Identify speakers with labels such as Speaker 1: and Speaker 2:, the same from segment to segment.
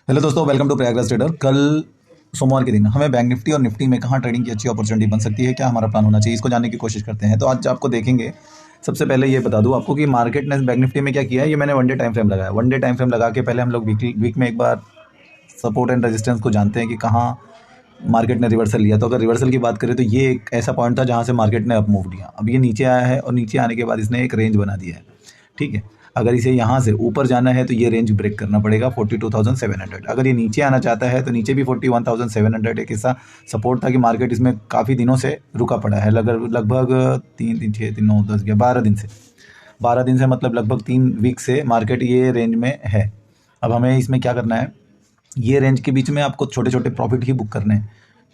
Speaker 1: Hello दोस्तों, welcome to Prayagraj trader. कल सोमवार के दिन हमें बैंक निफ्टी और निफ्टी में कहाँ ट्रेडिंग की अच्छी अपॉर्चुनिटी बन सकती है, क्या हमारा प्लान होना चाहिए, इसको जानने की कोशिश करते हैं। तो आज आपको देखेंगे। सबसे पहले ये बता दूं आपको कि मार्केट ने बैंक निफ्टी में क्या किया है। ये मैंने वन डे टाइम फ्रेम लगाया। वन डे टाइम फ्रेम लगा के पहले हम लोग वीक में एक बार सपोर्ट एंड रेजिस्टेंस को जानते हैं कि कहाँ मार्केट ने रिवर्सल लिया। तो अगर रिवर्सल की बात करें तो ये एक ऐसा पॉइंट था जहाँ से मार्केट ने अप मूव लिया। अब ये नीचे आया है और नीचे आने के बाद इसने एक रेंज बना दिया है। ठीक है, अगर इसे यहाँ से ऊपर जाना है तो ये रेंज ब्रेक करना पड़ेगा 42,700। अगर ये नीचे आना चाहता है तो नीचे भी 41,700 एक ऐसा सपोर्ट था कि मार्केट इसमें काफ़ी दिनों से रुका पड़ा है। लगभग 3 3 6 3 9 10 11 12 दिन से मतलब लगभग 3 वीक से मार्केट ये रेंज में है। अब हमें इसमें क्या करना है, ये रेंज के बीच में आपको छोटे छोटे प्रॉफिट ही बुक करने हैं।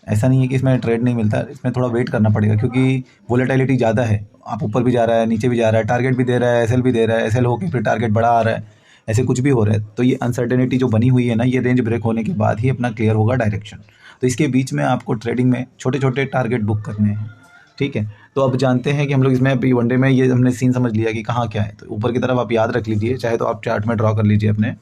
Speaker 1: ऐसा नहीं है कि इसमें ट्रेड नहीं मिलता, इसमें थोड़ा वेट करना पड़ेगा क्योंकि वोलेटिलिटी ज़्यादा है। आप ऊपर भी जा रहा है, नीचे भी जा रहा है, टारगेट भी दे रहा है, एसएल भी दे रहा है, एसएल होकर फिर टारगेट बड़ा आ रहा है, ऐसे कुछ भी हो रहा है। तो ये अनसर्टेनिटी जो बनी हुई है ना, ये रेंज ब्रेक होने के बाद ही अपना क्लियर होगा डायरेक्शन। तो इसके बीच में आपको ट्रेडिंग में छोटे छोटे टारगेट बुक करने हैं। ठीक है, तो अब जानते हैं कि हम लोग इसमें अभी वनडे में ये हमने सीन समझ लिया कि कहाँ क्या है। तो ऊपर की तरफ आप याद रख लीजिए, चाहे तो आप चार्ट में ड्रॉ कर लीजिए अपने,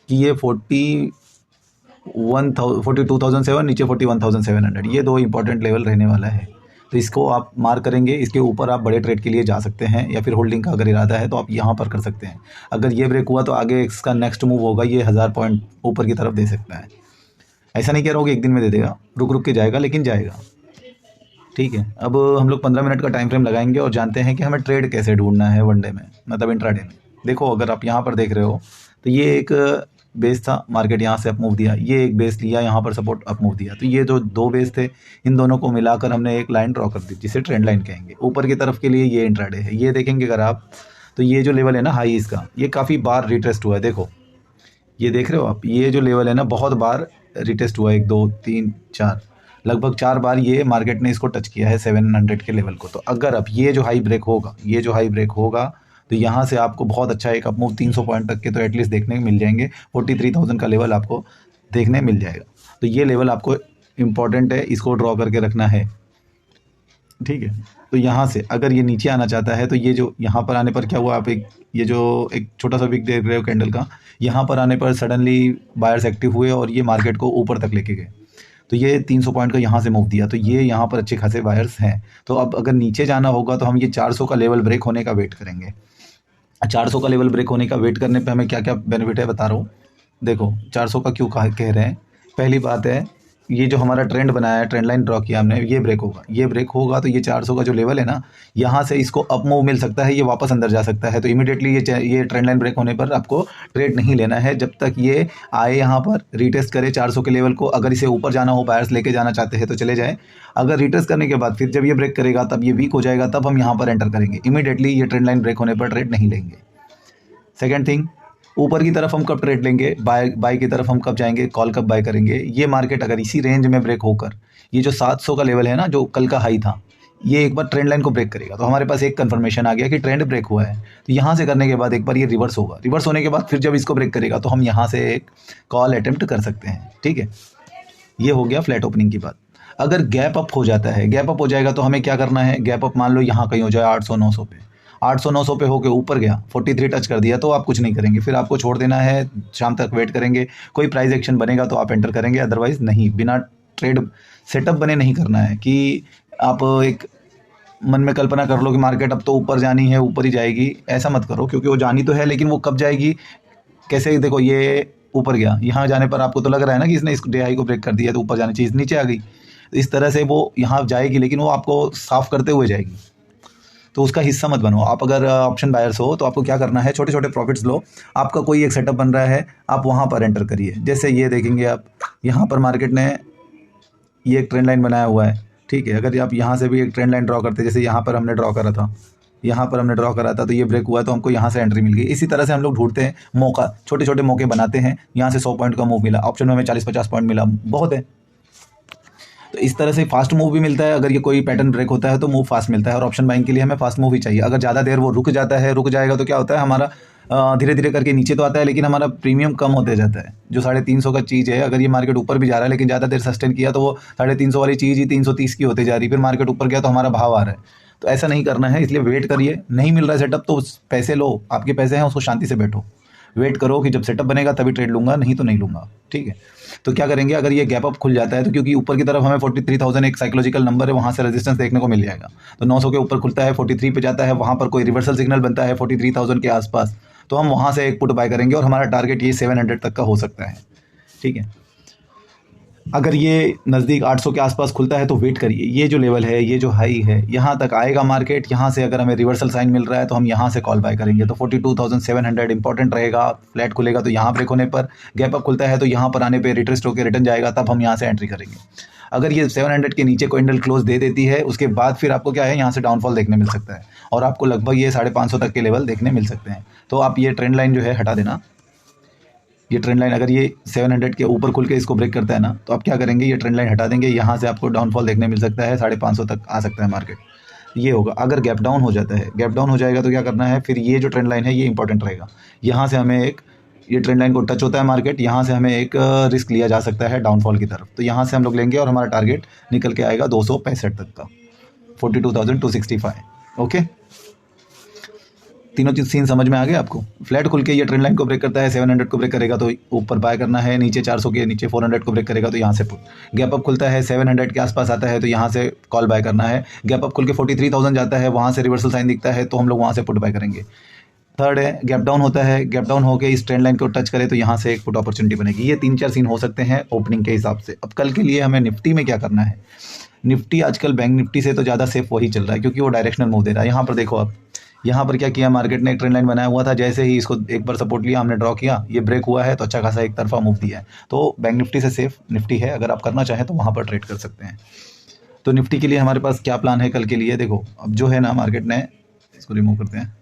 Speaker 1: कि ये 42,700 नीचे 41,700, ये दो इंपॉर्टेंट लेवल रहने वाला है। तो इसको आप मार्क करेंगे। इसके ऊपर आप बड़े ट्रेड के लिए जा सकते हैं या फिर होल्डिंग का अगर इरादा है तो आप यहाँ पर कर सकते हैं। अगर ये ब्रेक हुआ तो आगे इसका नेक्स्ट मूव होगा, ये 1000 पॉइंट ऊपर की तरफ दे सकता है। ऐसा नहीं कह रहा हूँ कि एक दिन में दे देगा, रुक रुक के जाएगा, लेकिन जाएगा। ठीक है, अब हम लोग 15 मिनट का टाइम फ्रेम लगाएंगे और जानते हैं कि हमें ट्रेड कैसे ढूंढना है वनडे में, मतलब इंट्राडे में। देखो, अगर आप यहाँ पर देख रहे हो तो ये एक बेस था, मार्केट यहाँ से अप मूव दिया, ये एक बेस लिया, यहाँ पर सपोर्ट अप मूव दिया। तो ये जो दो बेस थे, इन दोनों को मिलाकर हमने एक लाइन ड्रॉ कर दी जिसे ट्रेंड लाइन कहेंगे। ऊपर की तरफ के लिए ये इंट्राडे है। ये देखेंगे अगर आप, तो ये जो लेवल है ना हाई इसका, ये काफ़ी बार रिटेस्ट हुआ है। देखो, ये देख रहे हो आप, ये जो लेवल है ना बहुत बार रिटेस्ट हुआ है, 1 2 3 4, लगभग 4 बार ये मार्केट ने इसको टच किया है 700 के लेवल को। तो अगर अब ये जो हाई ब्रेक होगा, ये जो हाई ब्रेक होगा, तो यहाँ से आपको बहुत अच्छा एक अप मूव 300 पॉइंट तक के तो एटलीस्ट देखने को मिल जाएंगे। 43,000 का लेवल आपको देखने मिल जाएगा। तो ये लेवल आपको इम्पॉर्टेंट है, इसको ड्रॉ करके रखना है। ठीक है, तो यहाँ से अगर ये नीचे आना चाहता है तो ये जो यहाँ पर आने पर क्या हुआ, आप ये जो एक छोटा सा विक देख रहे हो कैंडल का, यहाँ पर आने पर सडनली बायर्स एक्टिव हुए और ये मार्केट को ऊपर तक लेके गए। तो ये 300 पॉइंट का यहाँ से मूव दिया, तो ये यहाँ पर अच्छे खासे बायर्स हैं। तो अब अगर नीचे जाना होगा तो हम ये 400 का लेवल ब्रेक होने का वेट करेंगे। 400 का लेवल ब्रेक होने का वेट करने पे हमें क्या क्या बेनिफिट है बता रहा हूँ। देखो, 400 का क्यों कह रहे हैं। पहली बात है, ये जो हमारा ट्रेंड बनाया है, ट्रेंड लाइन ड्रॉ किया हमने, ये ब्रेक होगा। ये ब्रेक होगा तो ये 400 का जो लेवल है ना, यहाँ से इसको अप मूव मिल सकता है, ये वापस अंदर जा सकता है। तो इमीडिएटली ये ट्रेंड लाइन ब्रेक होने पर आपको ट्रेड नहीं लेना है जब तक ये आए यहाँ पर रीटेस्ट करे 400 के लेवल को। अगर इसे ऊपर जाना हो, बायर्स लेके जाना चाहते हैं तो चले जाए। अगर रीटेस्ट करने के बाद फिर जब ये ब्रेक करेगा, तब ये वीक हो जाएगा, तब हम यहाँ पर एंटर करेंगे। इमीडिएटली ये ट्रेंड लाइन ब्रेक होने पर ट्रेड नहीं लेंगे। सेकेंड थिंग, ऊपर की तरफ हम कब ट्रेड लेंगे, बाय की तरफ हम कब जाएंगे, कॉल कब बाय करेंगे। ये मार्केट अगर इसी रेंज में ब्रेक होकर, ये जो 700 का लेवल है ना, जो कल का हाई था, ये एक बार ट्रेंड लाइन को ब्रेक करेगा तो हमारे पास एक कंफर्मेशन आ गया कि ट्रेंड ब्रेक हुआ है। तो यहाँ से करने के बाद एक बार ये रिवर्स होगा। रिवर्स होने के बाद फिर जब इसको ब्रेक करेगा तो हम यहाँ से एक कॉल अटेम्प्ट कर सकते हैं। ठीक है, ये हो गया फ्लैट ओपनिंग की बात। अगर गैप अप हो जाता है, गैप अप हो जाएगा तो हमें क्या करना है। गैप अप मान लो यहाँ कहीं हो जाए 800-900 पे, 800-900 पे होके ऊपर गया, 43 टच कर दिया, तो आप कुछ नहीं करेंगे, फिर आपको छोड़ देना है। शाम तक वेट करेंगे, कोई प्राइस एक्शन बनेगा तो आप एंटर करेंगे, अदरवाइज नहीं। बिना ट्रेड सेटअप बने नहीं करना है कि आप एक मन में कल्पना कर लो कि मार्केट अब तो ऊपर जानी है, ऊपर ही जाएगी। ऐसा मत करो, क्योंकि वो जानी तो है लेकिन वो कब जाएगी कैसे। देखो, ये ऊपर गया, यहाँ जाने पर आपको तो लग रहा है ना कि इसने इस डे हाई को ब्रेक कर दिया तो ऊपर जानी चाहिए, नीचे आ गई। तो इस तरह से वो यहाँ जाएगी लेकिन वो आपको साफ करते हुए जाएगी, तो उसका हिस्सा मत बनो। आप अगर ऑप्शन बायर्स हो तो आपको क्या करना है, छोटे छोटे प्रॉफिट्स लो। आपका कोई एक सेटअप बन रहा है, आप वहाँ पर एंटर करिए। जैसे ये देखेंगे आप, यहाँ पर मार्केट ने ये एक ट्रेंड लाइन बनाया हुआ है। ठीक है, अगर आप यहाँ से भी एक ट्रेंड लाइन ड्रॉ करते, जैसे यहाँ पर हमने ड्रॉ करा था, यहाँ पर हमने ड्रॉ करा था, तो ये ब्रेक हुआ तो हमको यहाँ से एंट्री मिल गई। इसी तरह से हम लोग ढूंढते हैं मौका, छोटे छोटे मौके बनाते हैं। यहाँ से 100 पॉइंट का मूव मिला, ऑप्शन में हमें 40-50 पॉइंट मिला, बहुत है। तो इस तरह से फास्ट मूव भी मिलता है। अगर ये कोई पैटर्न ब्रेक होता है तो मूव फास्ट मिलता है, और ऑप्शन बाइंग के लिए हमें फास्ट मूव ही चाहिए। अगर ज़्यादा देर वो रुक जाता है, रुक जाएगा, तो क्या होता है, हमारा धीरे धीरे करके नीचे तो आता है लेकिन हमारा प्रीमियम कम होते जाता है। जो 350 का चीज़ है, अगर ये मार्केट ऊपर भी जा रहा है लेकिन ज़्यादा देर सस्टेन किया तो वो 350 वाली चीज़ ही 330 की होती जा रही, फिर मार्केट ऊपर गया तो हमारा भाव आ रहा है। तो ऐसा नहीं करना है, इसलिए वेट करिए। नहीं मिल रहा है सेटअप तो पैसे लो, आपके पैसे हैं, उसको शांति से बैठो। वेट करो कि जब सेटअप बनेगा तभी ट्रेड लूँगा, नहीं तो नहीं लूँगा, ठीक है। तो क्या करेंगे, अगर ये गैप अप खुल जाता है तो क्योंकि ऊपर की तरफ हमें 43,000 एक साइकोलॉजिकल नंबर है, वहाँ से रेजिस्टेंस देखने को मिल जाएगा। तो 900 के ऊपर खुलता है, 43 पे जाता है, वहाँ पर कोई रिवर्सल सिग्नल बनता है 43,000 के आसपास, तो हम वहाँ से एक पुट बाय करेंगे और हमारा टारगेट ये 700 तक का हो सकता है, ठीक है। अगर ये नज़दीक 800 के आसपास खुलता है तो वेट करिए, ये जो लेवल है, ये जो हाई है, यहाँ तक आएगा मार्केट, यहाँ से अगर हमें रिवर्सल साइन मिल रहा है तो हम यहाँ से कॉल बाय करेंगे। तो 42,700 इंपॉर्टेंट रहेगा। फ्लैट खुलेगा तो यहाँ ब्रेक होने पर, गैप अप खुलता है तो यहाँ पर आने पे रिट्रेस्ट होकर रिटर्न जाएगा, तब हम यहाँ से एंट्री करेंगे। अगर ये 700 के नीचे कैंडल क्लोज दे देती है, उसके बाद फिर आपको क्या है, यहाँ से डाउनफॉल देखने मिल सकता है और आपको लगभग ये 550 तक के लेवल देखने मिल सकते हैं। तो आप ये ट्रेंड लाइन जो है हटा देना। ये ट्रेंड लाइन अगर ये 700 के ऊपर खुल के इसको ब्रेक करता है ना, तो आप क्या करेंगे, ये ट्रेंड लाइन हटा देंगे, यहाँ से आपको डाउनफॉल देखने मिल सकता है, 550 तक आ सकता है मार्केट, ये होगा। अगर गैप डाउन हो जाता है, गैप डाउन हो जाएगा तो क्या करना है, फिर ये जो ट्रेंड लाइन है ये इंपॉर्टेंट रहेगा। यहाँ से हमें एक, ये ट्रेंड लाइन को टच होता है मार्केट, यहाँ से हमें एक रिस्क लिया जा सकता है डाउनफॉल की तरफ, तो यहाँ से हम लोग लेंगे और हमारा टारगेट निकल के आएगा 265 तक का, 42,265। ओके, तीनों चीज़ सीन समझ में आ गया आपको। फ्लैट खुल के ये ट्रेंड लाइन को ब्रेक करता है, 700 को ब्रेक करेगा तो ऊपर बाय करना है, नीचे 400 के नीचे 400 को ब्रेक करेगा तो यहाँ से पुट। गैप अप खुलता है 700 के आसपास आता है तो यहाँ से कॉल बाय करना है। गैप अप खुल के 43,000 जाता है, वहाँ से रिवर्सल साइन दिखता है तो हम लोग वहाँ से पुट बाय करेंगे। थर्ड है, गैप डाउन होता है, गैप डाउन होकर इस ट्रेंड लाइन को टच करे तो यहाँ से एक पुट अपॉर्चुनिटी बनेगी। ये 3-4 सीन हो सकते हैं ओपनिंग के हिसाब से। अब कल के लिए हमें निफ्टी में क्या करना है, निफ्टी आजकल बैंक निफ्टी से तो ज़्यादा सेफ वही चल रहा है क्योंकि वो डायरेक्शनल मूव दे रहा है। यहाँ पर देखो आप, यहाँ पर क्या किया मार्केट ने, एक ट्रेंड लाइन बनाया हुआ था, जैसे ही इसको एक बार सपोर्ट लिया, हमने ड्रॉ किया, ये ब्रेक हुआ है तो अच्छा खासा एक तरफा मूव दिया है। तो बैंक निफ्टी से सेफ निफ्टी है, अगर आप करना चाहें तो वहाँ पर ट्रेड कर सकते हैं। तो निफ्टी के लिए हमारे पास क्या प्लान है कल के लिए, देखो अब जो है ना, मार्केट ने इसको रिमूव करते हैं,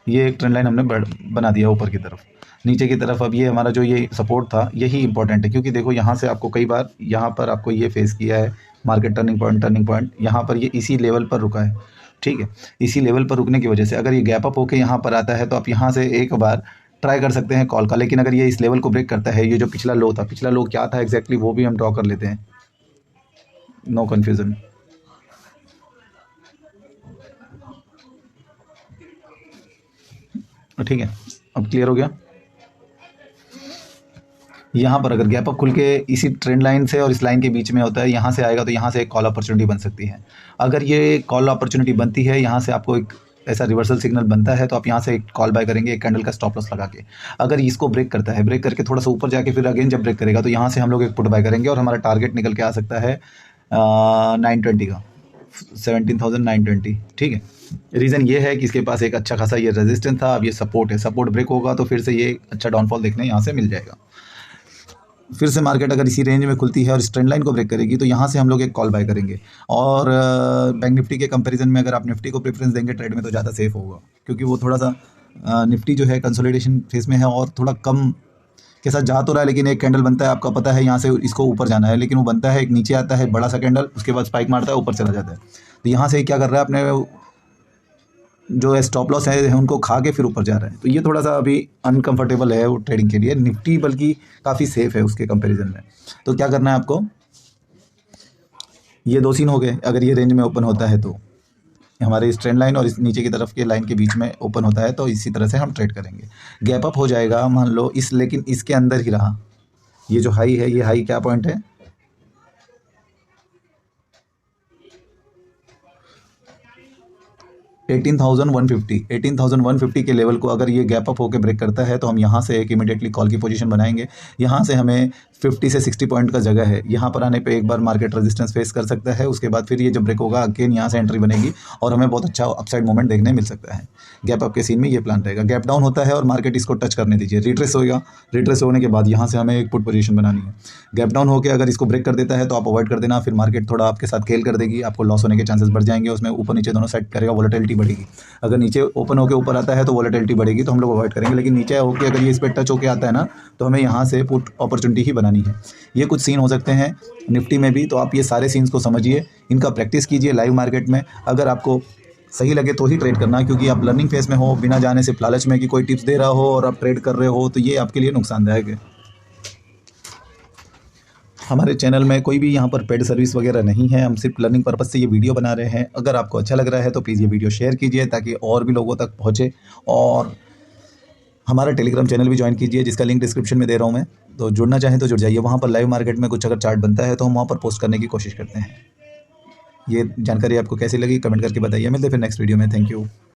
Speaker 1: ये एक ट्रेंड लाइन हमने बना दिया ऊपर की तरफ, नीचे की तरफ। अब ये हमारा जो ये सपोर्ट था यही इंपॉर्टेंट है क्योंकि देखो यहाँ से आपको कई बार यहाँ पर आपको ये फेस किया है मार्केट टर्निंग पॉइंट, यहाँ पर ये इसी लेवल पर रुका है, ठीक है। इसी लेवल पर रुकने की वजह से अगर ये गैप अप होकर यहाँ पर आता है तो आप यहाँ से एक बार ट्राई कर सकते हैं कॉल का। लेकिन अगर ये इस लेवल को ब्रेक करता है, ये जो पिछला लो था, पिछला लो क्या था एग्जैक्टली वो भी हम ड्रॉ कर लेते हैं, नो कन्फ्यूज़न। ठीक है, अब क्लियर हो गया। यहाँ पर अगर गैप अप खुल के इसी ट्रेंड लाइन से और इस लाइन के बीच में होता है, यहाँ से आएगा तो यहाँ से एक कॉल अपॉर्चुनिटी बन सकती है। अगर ये कॉल अपॉर्चुनिटी बनती है, यहाँ से आपको एक ऐसा रिवर्सल सिग्नल बनता है तो आप यहाँ से एक कॉल बाय करेंगे एक कैंडल का स्टॉप लॉस लगा के। अगर इसको ब्रेक करता है, ब्रेक करके थोड़ा सा ऊपर जाके फिर अगेन जब ब्रेक करेगा तो यहाँ से हम लोग एक पुट बाय करेंगे और हमारा टारगेट निकल के आ सकता है 920 का, 17,920, ठीक है। रीज़न ये है कि इसके पास एक अच्छा खासा ये रेजिस्टेंस था, अब ये सपोर्ट है, सपोर्ट ब्रेक होगा तो फिर से ये अच्छा डाउनफॉल देखने यहाँ से मिल जाएगा। फिर से मार्केट अगर इसी रेंज में खुलती है और इस ट्रेंड लाइन को ब्रेक करेगी तो यहाँ से हम लोग एक कॉल बाय करेंगे। और बैंक निफ्टी के कंपैरिजन में अगर आप निफ्टी को प्रेफरेंस देंगे ट्रेड में तो ज़्यादा सेफ होगा क्योंकि वो थोड़ा सा निफ्टी जो है कंसोलिडेशन फेज में है और थोड़ा कम के साथ जा तो रहा है, लेकिन एक कैंडल बनता है, आपका पता है यहाँ से इसको ऊपर जाना है, लेकिन वो बनता है एक नीचे आता है बड़ा सा कैंडल, उसके बाद स्पाइक मारता है ऊपर चला जाता है। तो यहाँ से क्या कर रहा है, अपने जो स्टॉप लॉस है उनको खा के फिर ऊपर जा रहा है। तो ये थोड़ा सा अभी अनकंफर्टेबल है वो ट्रेडिंग के लिए। निफ्टी बल्कि काफ़ी सेफ है उसके कंपैरिजन में। तो क्या करना है आपको, ये दो सीन हो गए। अगर ये रेंज में ओपन होता है तो हमारे इस ट्रेंड लाइन और इस नीचे की तरफ के लाइन के बीच में ओपन होता है तो इसी तरह से हम ट्रेड करेंगे। गैप अप हो जाएगा मान लो इस, लेकिन इसके अंदर ही रहा, ये जो हाई है, ये हाई क्या पॉइंट है, 18,150 के लेवल को अगर ये गैप अप होकर ब्रेक करता है तो हम यहाँ से एक इमीडिएटली कॉल की पोजीशन बनाएंगे। यहाँ से हमें 50 से 60 पॉइंट का जगह है, यहाँ पर आने पे एक बार मार्केट रेजिस्टेंस फेस कर सकता है, उसके बाद फिर ये जब ब्रेक होगा अगेन यहाँ से एंट्री बनेगी और हमें बहुत अच्छा अपसाइड मूवमेंट देखने मिल सकता है। गैप अप के सीन में ये प्लान रहेगा। गैप डाउन होता है और मार्केट इसको टच करने दीजिए, रिट्रेस होगा, रिट्रेस होने के बाद यहाँ से हमें एक पुट पोजीशन बनानी है। गैप डाउन होकर अगर इसको ब्रेक कर देता है तो आप अवॉइड कर देना, फिर मार्केट थोड़ा आपके साथ खेल कर देगी, आपको लॉस होने के चांसेस बढ़ जाएंगे, उसमें ऊपर नीचे दोनों साइड करेगा, वोलेटिलिटी बढ़ेगी। अगर नीचे ओपन होकर ऊपर आता है तो वोलेटिलिटी बढ़ेगी तो हम लोग अवॉइड करेंगे, लेकिन नीचे होकर अगर ये इस पर टच होकर आता है ना तो हमें यहाँ से पुट अपॉर्चुनिटी ही बनानी है। ये कुछ सीन हो सकते हैं निफ्टी में भी, तो आप ये सारे सीन्स को समझिए, इनका प्रैक्टिस कीजिए लाइव मार्केट में। अगर आपको सही लगे तो ही ट्रेड करना, क्योंकि आप लर्निंग फेज में हो, बिना जाने से लालच में कि कोई टिप्स दे रहा हो और आप ट्रेड कर रहे हो तो ये आपके लिए नुकसानदायक है। हमारे चैनल में कोई भी यहाँ पर पेड सर्विस वगैरह नहीं है, हम सिर्फ लर्निंग पर्पज़ से ये वीडियो बना रहे हैं। अगर आपको अच्छा लग रहा है तो प्लीज़ ये वीडियो शेयर कीजिए ताकि और भी लोगों तक पहुँचे, और हमारा टेलीग्राम चैनल भी ज्वाइन कीजिए जिसका लिंक डिस्क्रिप्शन में दे रहा हूँ मैं। तो जुड़ना चाहें तो जुड़ जाइए, वहाँ पर लाइव मार्केट में कुछ अगर चार्ट बनता है तो हम वहाँ पर पोस्ट करने की कोशिश करते हैं। ये जानकारी आपको कैसी लगी कमेंट करके बताइए। मिलते हैं फिर नेक्स्ट वीडियो में। Thank you.